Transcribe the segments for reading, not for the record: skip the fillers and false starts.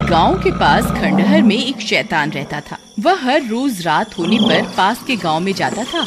गांव के पास खंडहर में एक शैतान रहता था। वह हर रोज रात होने पर पास के गांव में जाता था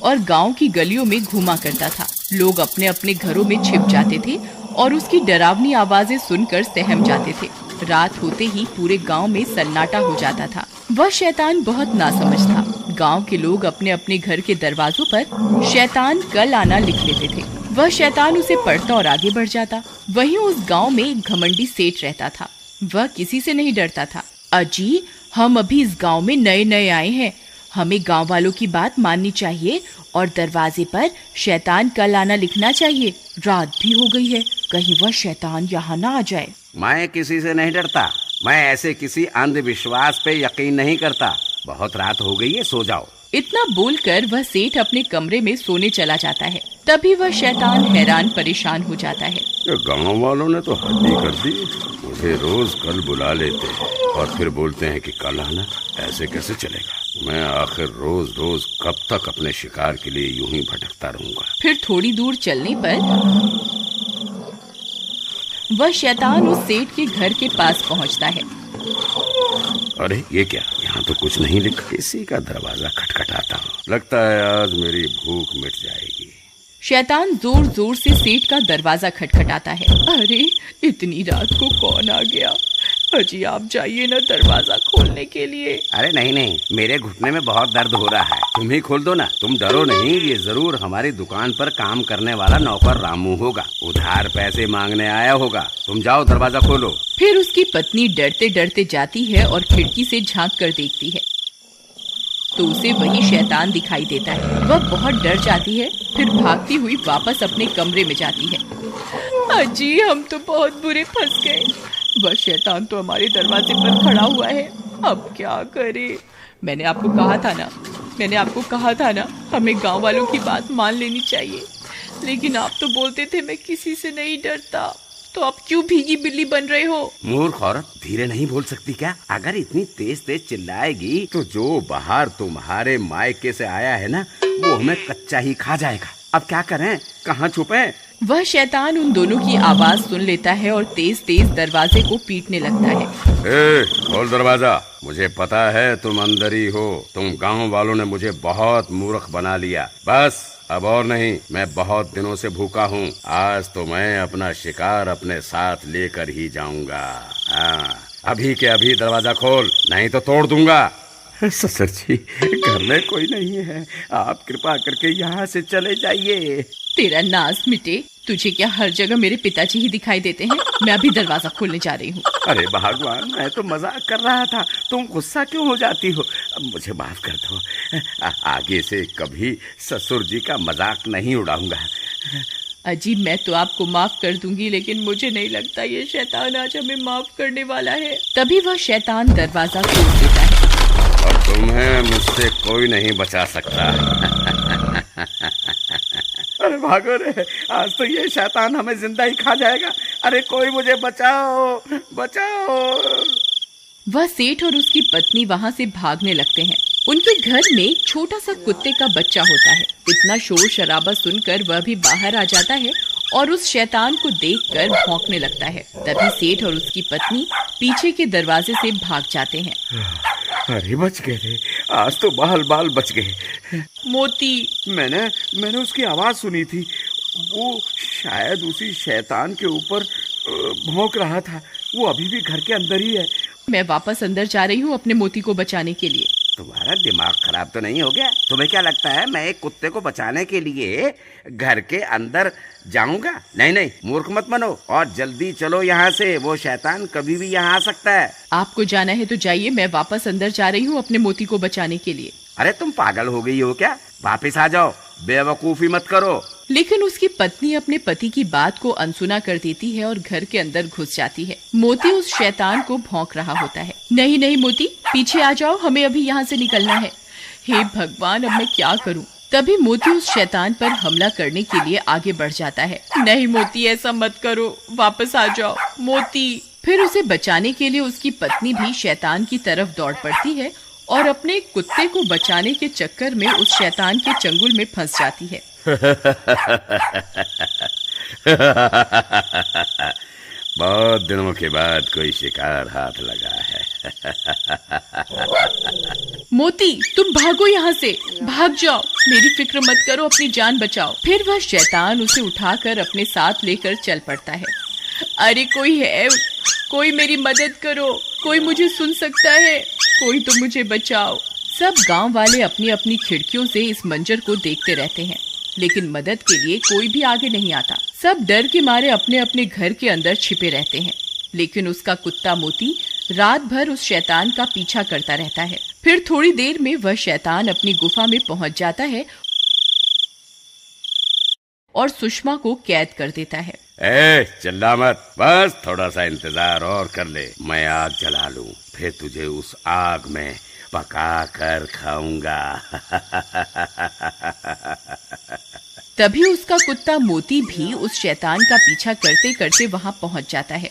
और गांव की गलियों में घूमा करता था। लोग अपने अपने घरों में छिप जाते थे और उसकी डरावनी आवाजें सुनकर सहम जाते थे। रात होते ही पूरे गांव में सन्नाटा हो जाता था। वह शैतान बहुत नासमझ था। गांव के लोग अपने अपने घर के दरवाजों पर शैतान कल आना लिख लेते थे। वह शैतान उसे पढ़ता और आगे बढ़ जाता। वहीं उस गांव में एक घमंडी सेठ रहता था। वह किसी से नहीं डरता था। अजी, हम अभी इस गांव में नए नए आए हैं, हमें गांव वालों की बात माननी चाहिए और दरवाजे पर शैतान कल आना लिखना चाहिए। रात भी हो गई है, कहीं वह शैतान यहाँ ना आ जाए। मैं किसी से नहीं डरता। मैं ऐसे किसी अंधविश्वास पे यकीन नहीं करता। बहुत रात हो गई है, सो जाओ। इतना बोलकर वह सेठ अपने कमरे में सोने चला जाता है। तभी वह शैतान हैरान परेशान हो जाता है। गांव वालों ने तो हद ही कर दी। मुझे रोज कल बुला लेते हैं और फिर बोलते हैं कि कल आना। ऐसे कैसे चलेगा? मैं आखिर रोज रोज कब तक अपने शिकार के लिए यूं ही भटकता रहूंगा। फिर थोड़ी दूर चलने पर वह शैतान उस सेठ के घर के पास पहुंचता है। अरे ये क्या, यहाँ तो कुछ नहीं लिखा। किसी का दरवाजा खटखटाता हूँ। लगता है आज मेरी भूख मिट जाएगी। शैतान जोर जोर से सेठ का दरवाजा खटखटाता है। अरे, इतनी रात को कौन आ गया? अजी, आप जाइए ना दरवाजा खोलने के लिए। अरे नहीं नहीं, मेरे घुटने में बहुत दर्द हो रहा है। तुम ही खोल दो ना। तुम डरो नहीं, ये जरूर हमारी दुकान पर काम करने वाला नौकर रामू होगा। उधार पैसे मांगने आया होगा। तुम जाओ, दरवाजा खोलो। फिर उसकी पत्नी डरते डरते जाती है और खिड़की से झांक कर देखती है तो उसे वही शैतान दिखाई देता है। वह बहुत डर जाती है, फिर भागती हुई वापस अपने कमरे में जाती है। अजी, हम तो बहुत बुरे फंस गए। वह शैतान तो हमारे दरवाजे पर खड़ा हुआ है। अब क्या करें? मैंने आपको कहा था ना, हमें गांव वालों की बात मान लेनी चाहिए। लेकिन आप तो बोलते थे मैं किसी से नहीं डरता, तो आप क्यों भीगी बिल्ली बन रहे हो? मूर्ख औरत, धीरे नहीं बोल सकती क्या? अगर इतनी तेज तेज चिल्लाएगी तो जो बाहर तुम्हारे मायके से आया है ना, वो हमें कच्चा ही खा जाएगा। अब क्या करें? कहाँ छुपे? वह शैतान उन दोनों की आवाज सुन लेता है और तेज तेज दरवाजे को पीटने लगता है। खोल दरवाजा। मुझे पता है तुम अंदर ही हो। तुम गांव वालों ने मुझे बहुत मूर्ख बना लिया। बस अब और नहीं, मैं बहुत दिनों से भूखा हूँ। आज तो मैं अपना शिकार अपने साथ लेकर ही जाऊंगा। हाँ, अभी के अभी दरवाजा खोल, नहीं तो तोड़ दूंगा। ससुर जी, घर में कोई नहीं है। आप कृपा करके यहाँ से चले जाइए। तेरा नाज मिटे। तुझे क्या हर जगह मेरे पिताजी ही दिखाई देते हैं? मैं अभी दरवाजा खोलने जा रही हूँ। अरे भगवान, मैं तो मजाक कर रहा था। तुम गुस्सा क्यों हो जाती हो? मुझे माफ कर दो। आगे से कभी ससुर जी का मजाक नहीं उड़ाऊंगा। अजी, मैं तो आपको माफ कर दूंगी, लेकिन मुझे नहीं लगता ये शैतान आज हमें माफ करने वाला है। तभी वह शैतान दरवाजा खोल देता है। और तुम्हें मुझसे कोई नहीं बचा सकता। अरे भागो रे, आज तो ये शैतान हमें जिंदा ही खा जाएगा। अरे कोई मुझे बचाओ, बचाओ। वह सेठ और उसकी पत्नी वहाँ से भागने लगते हैं। उनके घर में छोटा सा कुत्ते का बच्चा होता है। इतना शोर शराबा सुनकर वह भी बाहर आ जाता है और उस शैतान को देखकर भौंकने लगता है। तभी सेठ और उसकी पत्नी पीछे के दरवाजे से भाग जाते हैं। अरे बच गए रे, आज तो बाल बाल बच गए। मोती, मैंने उसकी आवाज सुनी थी। वो शायद उसी शैतान के ऊपर भौंक रहा था। वो अभी भी घर के अंदर ही है। मैं वापस अंदर जा रही हूँ अपने मोती को बचाने के लिए। तुम्हारा दिमाग खराब तो नहीं हो गया? तुम्हें क्या लगता है मैं एक कुत्ते को बचाने के लिए घर के अंदर जाऊंगा? नहीं नहीं, मूर्ख मत बनो और जल्दी चलो यहाँ से। वो शैतान कभी भी यहाँ आ सकता है। आपको जाना है तो जाइए, मैं वापस अंदर जा रही हूँ अपने मोती को बचाने के लिए। अरे तुम पागल हो गई हो क्या? वापस आ जाओ, बेवकूफी मत करो। लेकिन उसकी पत्नी अपने पति की बात को अनसुना कर देती है और घर के अंदर घुस जाती है। मोती उस शैतान को भौंक रहा होता है। नहीं नहीं मोती, पीछे आ जाओ, हमें अभी यहाँ से निकलना है। हे भगवान, अब मैं क्या करूँ? तभी मोती उस शैतान पर हमला करने के लिए आगे बढ़ जाता है। नहीं मोती, ऐसा मत करो, वापस आ जाओ मोती। फिर उसे बचाने के लिए उसकी पत्नी भी शैतान की तरफ दौड़ पड़ती है और अपने कुत्ते को बचाने के चक्कर में उस शैतान के चंगुल में फंस जाती है। बहुत दिनों के बाद कोई शिकार हाथ लगा है। मोती, तुम भागो यहाँ से, भाग जाओ, मेरी फिक्र मत करो, अपनी जान बचाओ। फिर वह शैतान उसे उठाकर अपने साथ लेकर चल पड़ता है। अरे कोई है, कोई मेरी मदद करो, कोई मुझे सुन सकता है, कोई तो मुझे बचाओ। सब गांव वाले अपनी अपनी खिड़कियों से इस मंजर को देखते रहते हैं, लेकिन मदद के लिए कोई भी आगे नहीं आता। सब डर के मारे अपने अपने घर के अंदर छिपे रहते हैं। लेकिन उसका कुत्ता मोती रात भर उस शैतान का पीछा करता रहता है। फिर थोड़ी देर में वह शैतान अपनी गुफा में पहुंच जाता है और सुषमा को कैद कर देता है। चिल्ला मत, बस थोड़ा सा इंतजार और कर ले, मैं आग जला लूं, फिर तुझे उस आग में पका कर खाऊंगा। तभी उसका कुत्ता मोती भी उस शैतान का पीछा करते करते वहां पहुंच जाता है।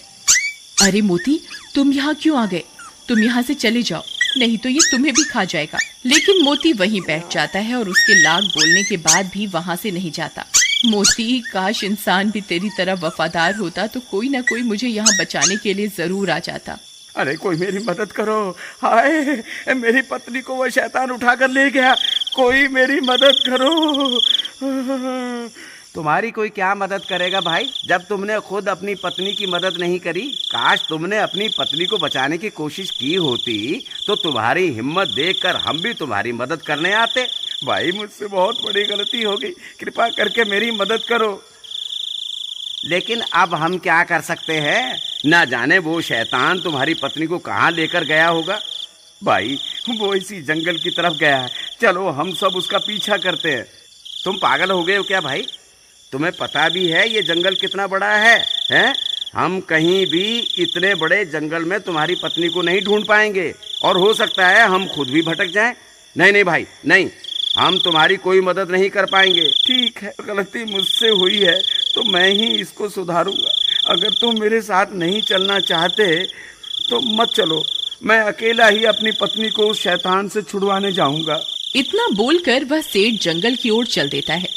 अरे मोती, तुम यहाँ क्यों आ गए? तुम यहाँ से चले जाओ, नहीं तो ये तुम्हें भी खा जाएगा। लेकिन मोती वहीं बैठ जाता है और उसके लाख बोलने के बाद भी वहाँ से नहीं जाता। मोती, काश इंसान भी तेरी तरह वफादार होता तो कोई ना कोई मुझे यहाँ बचाने के लिए जरूर आ जाता। अरे कोई मेरी मदद करो, हाय मेरी पत्नी को वो शैतान उठा कर ले गया, कोई मेरी मदद करो। तुम्हारी कोई क्या मदद करेगा भाई, जब तुमने खुद अपनी पत्नी की मदद नहीं करी। काश तुमने अपनी पत्नी को बचाने की कोशिश की होती तो तुम्हारी हिम्मत देखकर हम भी तुम्हारी मदद करने आते। भाई मुझसे बहुत बड़ी गलती हो गई, कृपा करके मेरी मदद करो। लेकिन अब हम क्या कर सकते हैं, ना जाने वो शैतान तुम्हारी पत्नी को कहाँ लेकर गया होगा। भाई वो इसी जंगल की तरफ गया है, चलो हम सब उसका पीछा करते हैं। तुम पागल हो गए हो क्या भाई? तुम्हें पता भी है ये जंगल कितना बड़ा है, हैं? हम कहीं भी इतने बड़े जंगल में तुम्हारी पत्नी को नहीं ढूंढ पाएंगे और हो सकता है हम खुद भी भटक जाएं। नहीं नहीं भाई नहीं, हम तुम्हारी कोई मदद नहीं कर पाएंगे। ठीक है, गलती मुझसे हुई है तो मैं ही इसको सुधारूंगा। अगर तुम मेरे साथ नहीं चलना चाहते तो मत चलो, मैं अकेला ही अपनी पत्नी को उस शैतान से छुड़वाने जाऊंगा। इतना बोलकर वह सेठ जंगल की ओर चल देता है।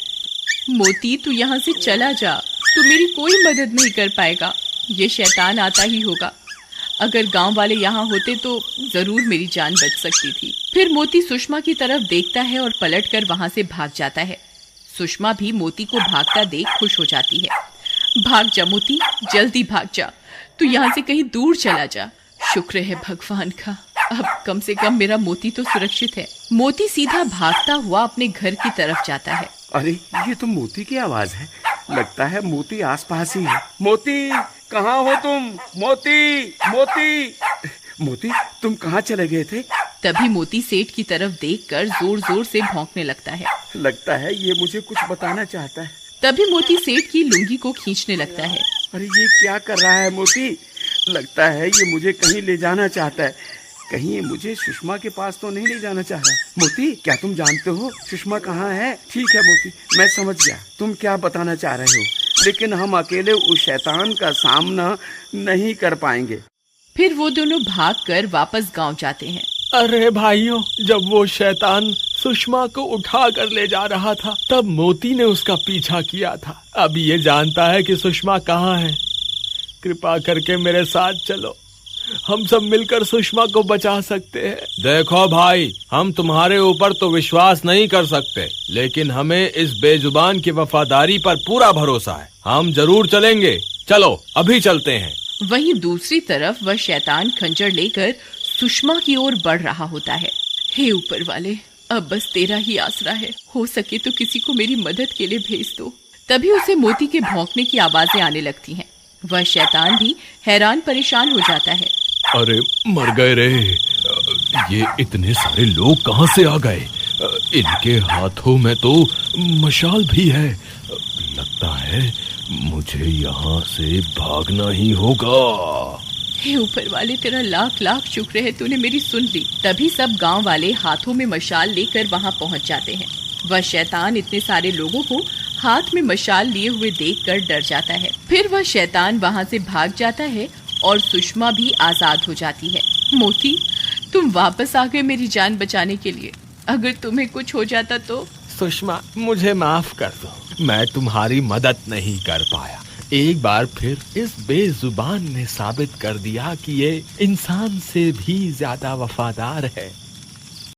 मोती, तू यहाँ से चला जा, तू मेरी कोई मदद नहीं कर पाएगा, ये शैतान आता ही होगा। अगर गांव वाले यहाँ होते तो जरूर मेरी जान बच सकती थी। फिर मोती सुषमा की तरफ देखता है और पलटकर वहां से भाग जाता है। सुषमा भी मोती को भागता देख खुश हो जाती है। भाग जा मोती, जल्दी भाग जा, तू यहाँ से कहीं दूर चला जा। शुक्र है भगवान का, अब कम से कम मेरा मोती तो सुरक्षित है। मोती सीधा भागता हुआ अपने घर की तरफ जाता है। अरे ये तो मोती की आवाज है, लगता है मोती आसपास ही है। मोती, कहाँ हो तुम? मोती, मोती, मोती, तुम कहाँ चले गए थे? तभी मोती सेठ की तरफ देखकर जोर जोर से भौंकने लगता है। लगता है ये मुझे कुछ बताना चाहता है। तभी मोती सेठ की लुंगी को खींचने लगता है। अरे ये क्या कर रहा है मोती? लगता है ये मुझे कहीं ले जाना चाहता है। कहीं ये मुझे सुषमा के पास तो नहीं ले जाना चाह रहा। मोती, क्या तुम जानते हो सुषमा कहाँ है? ठीक है मोती, मैं समझ गया तुम क्या बताना चाह रहे हो, लेकिन हम अकेले उस शैतान का सामना नहीं कर पाएंगे। फिर वो दोनों भागकर वापस गांव जाते हैं। अरे भाइयों, जब वो शैतान सुषमा को उठा कर ले जा रहा था तब मोती ने उसका पीछा किया था। अब ये जानता है कि सुषमा कहाँ है। कृपा करके मेरे साथ चलो, हम सब मिलकर सुषमा को बचा सकते हैं। देखो भाई, हम तुम्हारे ऊपर तो विश्वास नहीं कर सकते, लेकिन हमें इस बेजुबान की वफादारी पर पूरा भरोसा है। हम जरूर चलेंगे, चलो अभी चलते हैं। वहीं दूसरी तरफ वह शैतान खंजर लेकर सुषमा की ओर बढ़ रहा होता है। हे ऊपर वाले, अब बस तेरा ही आसरा है, हो सके तो किसी को मेरी मदद के लिए भेज दो। तभी उसे मोती के भौंकने की आवाजें आने लगती हैं। वह शैतान भी हैरान परेशान हो जाता है। अरे मर गए रे, ये इतने सारे लोग कहाँ से आ गए? इनके हाथों में तो मशाल भी है। लगता है मुझे यहाँ से भागना ही होगा। हे ऊपर वाले, तेरा लाख लाख शुक्र है, तूने मेरी सुन ली। तभी सब गांव वाले हाथों में मशाल लेकर वहां पहुंच जाते हैं। वह शैतान इतने सारे लोगों को हाथ में मशाल लिए हुए देखकर डर जाता है। फिर वह शैतान वहां से भाग जाता है और सुषमा भी आजाद हो जाती है। मोती, तुम वापस आ गए मेरी जान बचाने के लिए। अगर तुम्हें कुछ हो जाता तो? सुषमा, मुझे माफ कर दो, मैं तुम्हारी मदद नहीं कर पाया, एक बार फिर इस बेजुबान ने साबित कर दिया कि ये इंसान से भी ज्यादा वफादार है।